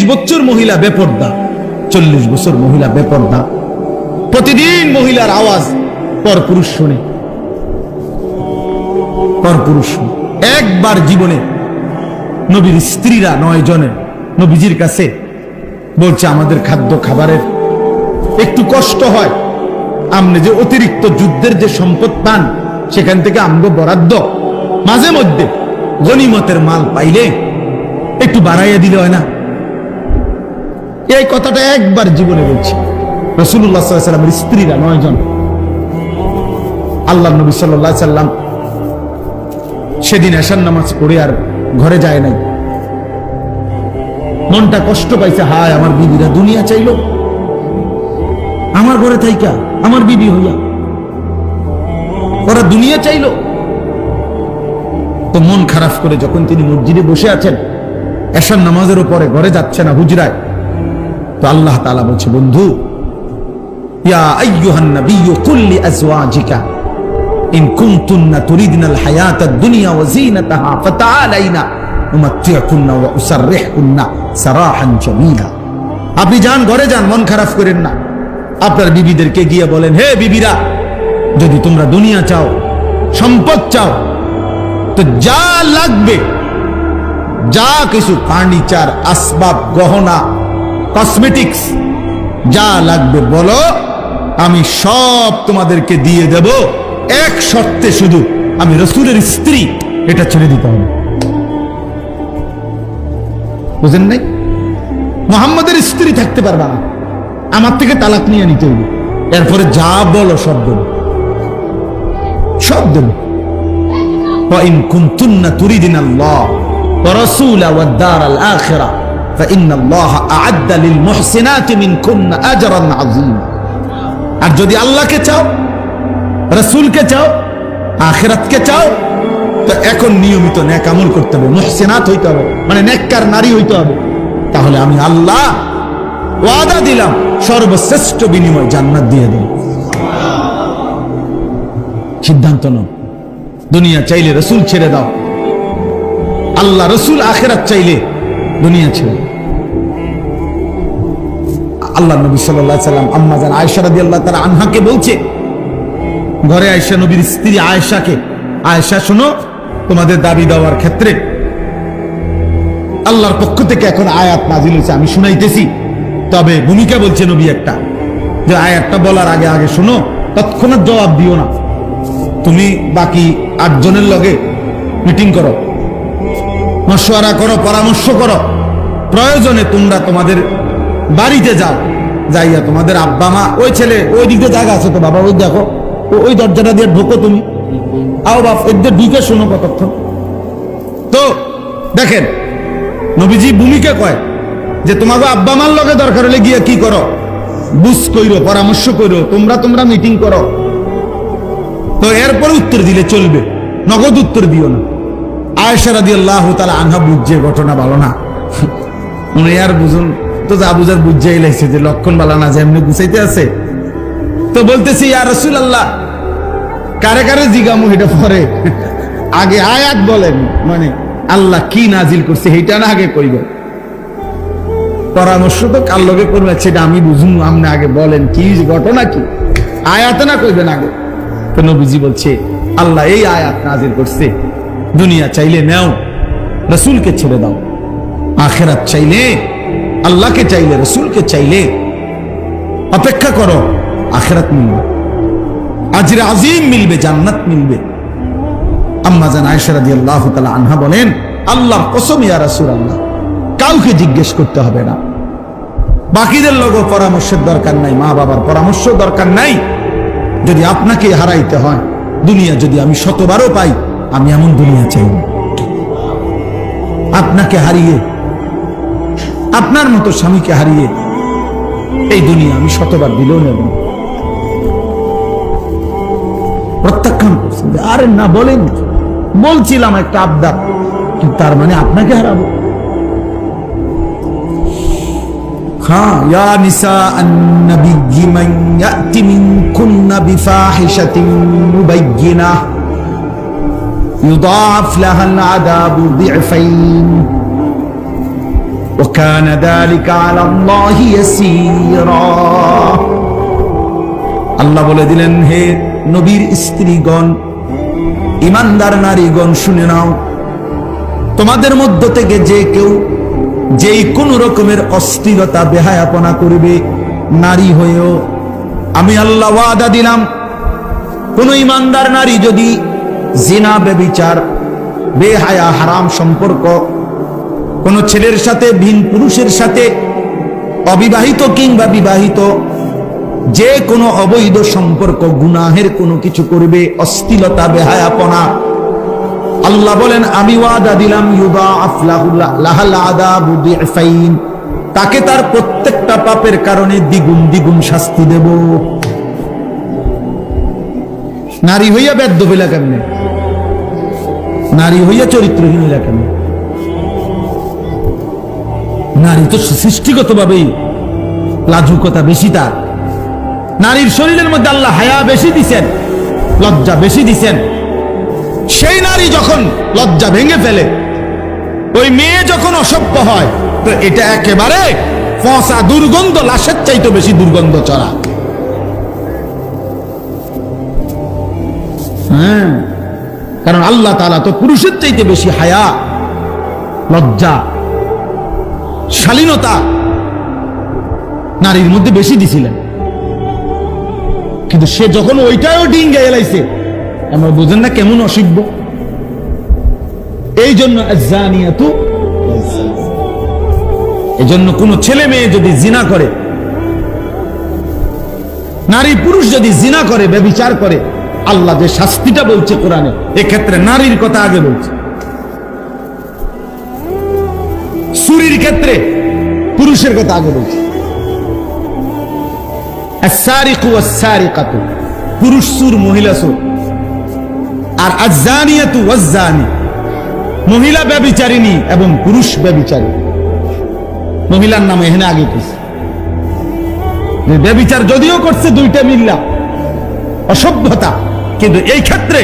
বছর মহিলা বেপর্দা, 40 বছর মহিলা বেপর্দা, প্রতিদিন মহিলার আওয়াজ পরপুরুষ শুনে, পরপুরুষ শুনে। একবার জীবনে নবীর স্ত্রীরা 9 জনে নবীজির কাছে বলছে, আমাদের খাদ্য খাবারের একটু কষ্ট হয়, আপনি যে অতিরিক্ত যুদ্ধের যে সম্পদ পান সেখান থেকে আমগো বরাদ্দ মাঝে মধ্যে গনিমতের মাল পাইলে একটু বাড়াইয়া দিলে হয় না? এই কথাটা একবার জীবনে বলছি। রাসূলুল্লাহ সাল্লাল্লাহু আলাইহি ওয়াসাল্লামের স্ত্রীরা 9 জন, আল্লাহর নবী সাল্লাল্লাহু আলাইহি ওয়াসাল্লাম সেদিন এশার নামাজ পড়ে আর ঘরে যায় নাই। মনটা কষ্ট পাইছে, হায় আমার বিবিরা দুনিয়া চাইলো, আমার ঘরে থাইকা আমার বিবি হইয়া ওরা দুনিয়া চাইলো। তো মন খারাপ করে যখন তিনি মসজিদে বসে আছেন, এশার নামাজের উপরে ঘরে যাচ্ছে না, হুজরায়, তো আল্লাহ তাআলা বলছে, বন্ধু, ইয়া আইয়ুহান নাবিয়্যু কুল লিআজওয়াজিকা ইন কুনতুন্না তুরিদনাল হায়াতাদ দুনিয়া ওয়া যিনাতাহা ফাতাআলাইনা উমাত্তিউকুন্না ওয়া উসাররিহুন্না সারাহান জামিলা। আপনি যান, ঘরে যান, মন খারাপ করেন না। আপনার বিবিদেরকে গিয়ে বলেন, হে বিবিরা, যদি তোমরা দুনিয়া চাও, সম্পদ চাও, তো যা লাগবে, যা কিছু ফার্নিচার, আসবাব, গহনা, কসমেটিক্স যা লাগবে বলো, আমি সব তোমাদেরকে দিয়ে দেব, এক শর্তে, শুধু আমি রাসূলের স্ত্রী, এটা ছেড়ে দিতে হবে। বুঝেন নাই? মুহাম্মাদের স্ত্রী থাকতে পারবা না, আমার থেকে তালাক নিয়ে নিতে হবে, এরপরে যা বলো সব দেব, সব দেব। وَإِن كُنتُنَّ تُرِيدْنَ اللَّهَ وَرَسُولَهُ وَالدَّارَ الْآخِرَةَ فَإِنَّ اللَّهَ أَعَدَّ لِلْمُحْسِنَاتِ مِنكُنَّ أَجْرًا عَظِيمًا। আর যদি আল্লাহকে চাও, রাসূলকে চাও, আখিরাতকে চাও, তো এখন নিয়মিত নেক আমল করতে হবে, মুহসিনাত হইতে হবে, মানে নেককার নারী হইতে হবে। তাহলে আমি আল্লাহ ওয়াদা দিলাম, সর্বশ্রেষ্ঠ বিনিময় জান্নাত দিয়ে দেব। সিদ্ধান্ত নাও, দুনিয়া চাইলে রাসূল ছেড়ে দাও, আল্লাহ রাসূল আখিরাত চাইলে দুনিয়া ছেড়ে। আল্লাহ নবী সাল্লাল্লাহু আলাইহি ওয়াসাল্লাম আম্মা জান আয়েশা রাদিয়াল্লাহু তাআলা আনহাকে বলছে, ঘরে আয়েশা, নবীর স্ত্রী আয়েশাকে, আয়েশা শোনো, তোমাদের দাবি দেওয়ার ক্ষেত্রে আল্লাহর পক্ষ থেকে এখন আয়াত নাজিল হয়েছে, আমি শুনাইতেছি, তবে ভূমিকা বলছে নবী একটা, যে আয়াতটা বলার আগে আগে শোনো, তৎক্ষণাৎ জবাব দিও না। তুমি বাকি 8 জনের লগে মিটিং করো, মশওয়ারা করো, পরামর্শ করো, প্রয়োজনে তোমরা তোমাদের বাড়িতে যাও, যাইয়া তোমাদের আব্বা মা, ওই ছেলে ওই দিকে জায়গা আছে তো বাবা, ওই দেখো, ওই দরজাটা দিয়ে ঢোকো, তুমি আও বাপ, এদের ঢুকে শোনো কতক্ষণ। তো দেখেন নবীজি ভূমিকা কয় যে তোমাকে আব্বা মার লগে দরকার হলে গিয়া কি করো, বুঝ কইরো, পরামর্শ কইরো, তোমরা মিটিং করো। তো এরপরে উত্তর দিলে চলবে, নগদ উত্তর দিও না। আয়েশা রাদিয়াল্লাহু তাআলা আনহা বুঝছে ঘটনা ভালো না, উনি আর বুঝুন তো, যা বুঝার বুঝাই লাগছে যে লক্ষণ ভালো না, যে এমনি গুছাইতে আছে। তো বলতেছি, ইয়া রাসূলুল্লাহ, কারে কারে জিগামু এটা পরে, আগে আয়াত বলেন, মানে আল্লাহ কি নাজিল করছে এইটা না আগে কইবেন, পরামর্শ তো কার লগে করবে সেটা আমি বুঝুন, আপনি আগে বলেন কি ঘটনা, কি আয়াত না কইবেন আগে। তো নবীজি বলছে, আল্লাহ এই আয়াত নাজিল করছে, দুনিয়া চাইলে নাও, রাসূলকে ছেড়ে দাও, আখিরাত চাইলে আল্লাহকে, চাইলে রাসূলকে, চাইলে অপেক্ষা করো, আখিরাত মিলবে, আজরে আজিম মিলবে, জান্নাত মিলবে। আম্মা জান আয়েশা রাদিয়াল্লাহু তাআলা আনহা বলেন, আল্লাহর কসম ইয়া রাসূলুল্লাহ, কাউকে জিজ্ঞেস করতে হবে না, বাকিদের লোকের পরামর্শের দরকার নাই, মা বাবার পরামর্শ দরকার নাই। যদি আপনাকে হারাইতে হয়, দুনিয়া যদি আমি 100বারও পাই, আমি এমন দুনিয়া চাই না। আপনাকে হারিয়ে, আপনার মতো স্বামীকে হারিয়ে এই দুনিয়া আমি 100বার দিলেও নেব। প্রত্যাখ্যান করছেন, আরে না বলেন, বলছিলাম একটা আবদার, কিন্তু তার মানে আপনাকে হারাবো। হ্যাঁ, ইয়া নিসা আন-নবী মান ইয়াতি মিনকুন্না বিফাহিশাতিন মুবায়্যিনাহ ইউদাআফ লাহাল আযাবু দি'ফাইন। وكان ذلك على الله يسيرا। আল্লাহ বলে দিলেন, হে নবীর স্ত্রীগণ, ইমানদার নারীগণ, শুনে নাও, তোমাদের মধ্য থেকে যে কেউ যেই কোন রকমের অশ্লীলতা বেহায়াপনা করবে, নারী হয়েও আমি আল্লাহ ওয়াদা দিলাম, কোন ইমানদার নারী যদি জিনা, ব্যভিচার, বেহায়া, হারাম সম্পর্ক কোন ছেলের সাথে, ভিন পুরুষের সাথে, অবিবাহিত কিংবা বিবাহিত, যে কোনো অবৈধ সম্পর্ক, গুনাহের কোনো কিছু করবে, অশ্লীলতা, বেহায়াপনা, আল্লাহ বলেন আমি ওয়াদা দিলাম, ইউদাআফ লাহাল আযাবু দি'ফাইন, তাকে তার প্রত্যেকটা পাপের কারণে দ্বিগুণ দ্বিগুণ শাস্তি দেব। নারী হইয়া বেদ্য হইলা কেমনে? নারী হইয়া চরিত্রহীন হইলা কেমনে? নারী তো সৃষ্টিগত ভাবেই লাজুকতা বেশি তার। নারীর শরীরের মধ্যে আল্লাহ হায়া বেশি দিছেন, লজ্জা বেশি দিছেন। সেই নারী যখন লজ্জা ভেঙে ফেলে, ওই মেয়ে যখন অসভ্য হয়, তো এটা একেবারে ফসা দুর্গন্ধ, লাশের চাইতে বেশি দুর্গন্ধ চড়া। হ্যাঁ, কারণ আল্লাহ তাআলা তো পুরুষের চাইতে বেশি হায়া, লজ্জা, শালীনতা নারীর মধ্যে বেশি দিছিলেন। কিন্তু সে যখন ওইটাও ডিঙ্গে এলাইছে, আমরা বুঝেন না কেমন অসভ্য। এই জন্য আয-যানিয়াতু, এই জন্য কোন ছেলে মেয়ে যদি জিনা করে, নারী পুরুষ যদি জিনা করে, ব্যভিচার করে, আল্লাহ যে শাস্তিটা বলছে কোরআনে, এক্ষেত্রে নারীর কথা আগে বলছে। চুরির ক্ষেত্রে পুরুষের কথা আগে বলছে। আস-সারিকু ওয়াস-সারিকাতু, পুরুষ চোর, মহিলা চোর। আর আয-যানিয়াতু ওয়াজ-যানি, মহিলা ব্যভিচারিণী এবং পুরুষ ব্যভিচারী। মহিলার নাম এখানে আগে কইছে। ব্যভিচার যদিও করছে দুইটা মিল্লা, অসভ্যতা, কিন্তু এই ক্ষেত্রে